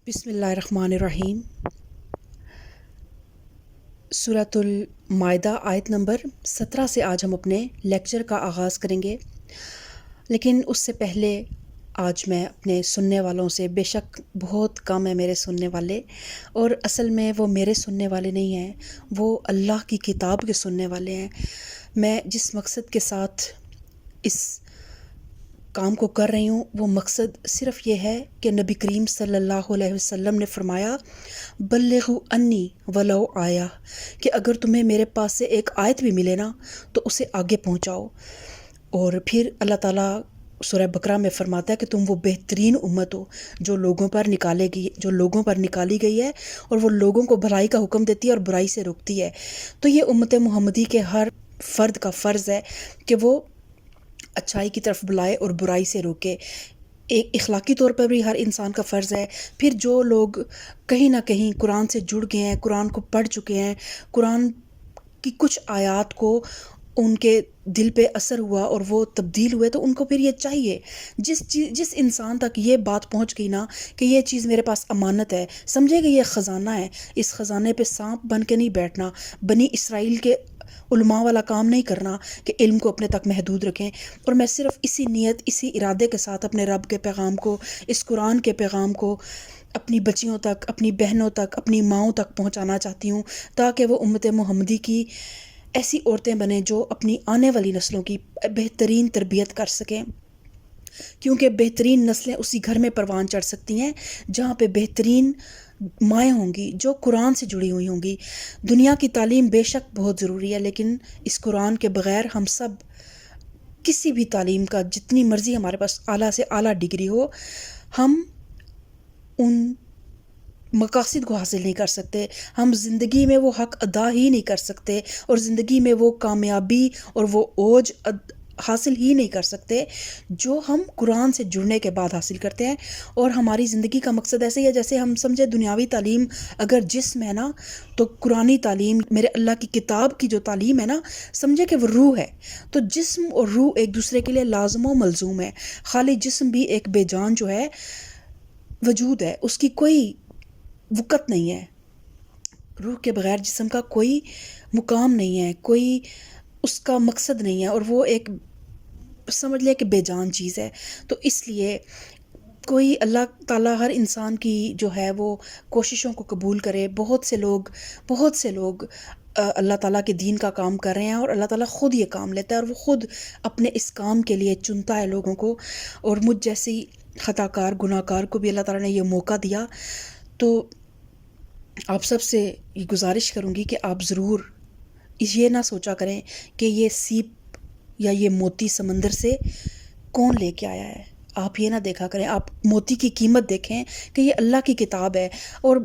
بسم اللہ الرحمن الرحیم۔ سورۃ المائدہ آیت نمبر 17 سے آج ہم اپنے لیکچر کا آغاز کریں گے، لیکن اس سے پہلے آج میں اپنے سننے والوں سے، بے شک بہت کم ہے میرے سننے والے، اور اصل میں وہ میرے سننے والے نہیں ہیں، وہ اللہ کی کتاب کے سننے والے ہیں۔ میں جس مقصد کے ساتھ اس کام کو کر رہی ہوں وہ مقصد صرف یہ ہے کہ نبی کریم صلی اللہ علیہ وسلم نے فرمایا بلغوا انی ولو آیا، کہ اگر تمہیں میرے پاس سے ایک آیت بھی ملے نا تو اسے آگے پہنچاؤ۔ اور پھر اللہ تعالیٰ سورہ بقرہ میں فرماتا ہے کہ تم وہ بہترین امت ہو جو لوگوں پر نکالی گئی ہے، اور وہ لوگوں کو بھلائی کا حکم دیتی ہے اور برائی سے روکتی ہے۔ تو یہ امت محمدی کے ہر فرد کا فرض ہے کہ وہ اچھائی کی طرف بلائے اور برائی سے روکے۔ ایک اخلاقی طور پر بھی ہر انسان کا فرض ہے۔ پھر جو لوگ کہیں نہ کہیں قرآن سے جڑ گئے ہیں، قرآن کو پڑھ چکے ہیں، قرآن کی کچھ آیات کو ان کے دل پہ اثر ہوا اور وہ تبدیل ہوئے، تو ان کو پھر یہ چاہیے، جس انسان تک یہ بات پہنچ گئی نا کہ یہ چیز میرے پاس امانت ہے، سمجھے کہ یہ خزانہ ہے، اس خزانے پہ سانپ بن کے نہیں بیٹھنا، بنی اسرائیل کے علماء والا کام نہیں کرنا کہ علم کو اپنے تک محدود رکھیں۔ اور میں صرف اسی نیت، اسی ارادے کے ساتھ اپنے رب کے پیغام کو، اس قرآن کے پیغام کو اپنی بچیوں تک، اپنی بہنوں تک، اپنی ماؤں تک پہنچانا چاہتی ہوں، تاکہ وہ امت محمدی کی ایسی عورتیں بنیں جو اپنی آنے والی نسلوں کی بہترین تربیت کر سکیں، کیونکہ بہترین نسلیں اسی گھر میں پروان چڑھ سکتی ہیں جہاں پہ بہترین مائیں ہوں گی جو قرآن سے جڑی ہوئی ہوں گی۔ دنیا کی تعلیم بے شک بہت ضروری ہے، لیکن اس قرآن کے بغیر ہم سب کسی بھی تعلیم کا، جتنی مرضی ہمارے پاس اعلیٰ سے اعلیٰ ڈگری ہو، ہم ان مقاصد کو حاصل نہیں کر سکتے، ہم زندگی میں وہ حق ادا ہی نہیں کر سکتے، اور زندگی میں وہ کامیابی اور وہ اوج حاصل ہی نہیں کر سکتے جو ہم قرآن سے جڑنے کے بعد حاصل کرتے ہیں۔ اور ہماری زندگی کا مقصد ایسے ہی ہے جیسے ہم سمجھے دنیاوی تعلیم اگر جسم ہے نا، تو قرآنی تعلیم، میرے اللہ کی کتاب کی جو تعلیم ہے نا، سمجھے کہ وہ روح ہے۔ تو جسم اور روح ایک دوسرے کے لیے لازم و ملزوم ہے۔ خالی جسم بھی ایک بے جان جو ہے وجود ہے، اس کی کوئی وقت نہیں ہے، روح کے بغیر جسم کا کوئی مقام نہیں ہے، کوئی اس کا مقصد نہیں ہے، اور وہ ایک سمجھ لے کہ بے جان چیز ہے۔ تو اس لیے کوئی اللہ تعالیٰ ہر انسان کی جو ہے وہ کوششوں کو قبول کرے۔ بہت سے لوگ اللہ تعالیٰ کے دین کا کام کر رہے ہیں، اور اللہ تعالیٰ خود یہ کام لیتا ہے، اور وہ خود اپنے اس کام کے لیے چنتا ہے لوگوں کو، اور مجھ جیسی خطا کار، گناہ کار کو بھی اللہ تعالیٰ نے یہ موقع دیا۔ تو آپ سب سے یہ گزارش کروں گی کہ آپ ضرور یہ نہ سوچا کریں کہ یہ سیپ یا یہ موتی سمندر سے کون لے کے آیا ہے، آپ یہ نہ دیکھا کریں، آپ موتی کی قیمت دیکھیں کہ یہ اللہ کی کتاب ہے۔ اور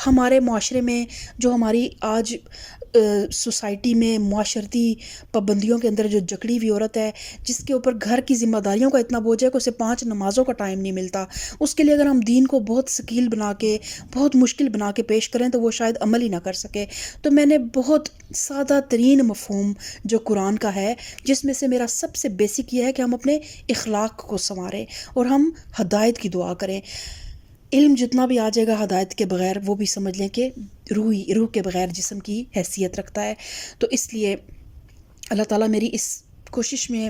ہمارے معاشرے میں جو ہماری آج سوسائٹی میں معاشرتی پابندیوں کے اندر جو جکڑی ہوئی عورت ہے، جس کے اوپر گھر کی ذمہ داریوں کا اتنا بوجھ ہے کہ اسے 5 نمازوں کا ٹائم نہیں ملتا، اس کے لیے اگر ہم دین کو بہت ثقیل بنا کے، بہت مشکل بنا کے پیش کریں تو وہ شاید عمل ہی نہ کر سکے۔ تو میں نے بہت سادہ ترین مفہوم جو قرآن کا ہے، جس میں سے میرا سب سے بیسک یہ ہے کہ ہم اپنے اخلاق کو سنواریں اور ہم ہدایت کی دعا کریں۔ علم جتنا بھی آ جائے گا ہدایت کے بغیر، وہ بھی سمجھ لیں کہ روح کے بغیر جسم کی حیثیت رکھتا ہے۔ تو اس لیے اللہ تعالیٰ میری اس کوشش میں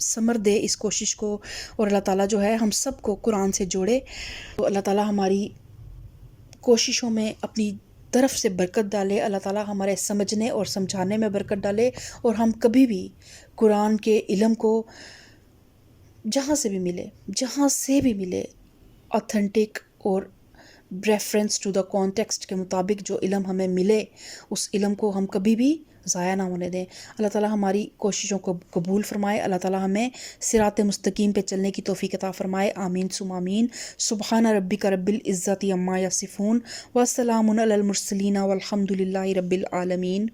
ثمر دے، اس کوشش کو، اور اللہ تعالیٰ جو ہے ہم سب کو قرآن سے جوڑے۔ تو اللہ تعالیٰ ہماری کوششوں میں اپنی طرف سے برکت ڈالے، اللہ تعالیٰ ہمارے سمجھنے اور سمجھانے میں برکت ڈالے، اور ہم کبھی بھی قرآن کے علم کو جہاں سے بھی ملے آتھینٹک اور ریفرنس ٹو دا کانٹیکسٹ کے مطابق جو علم ہمیں ملے، اس علم کو ہم کبھی بھی ضائع نہ ہونے دیں۔ اللہ تعالیٰ ہماری کوششوں کو قبول فرمائے، اللہ تعالیٰ ہمیں صراط مستقیم پہ چلنے کی توفیق عطا فرمائے، آمین ثم آمین۔ سبحان ربک رب العزت عما یصفون، وسلام علی المرسلین والحمد للہ رب العالمین۔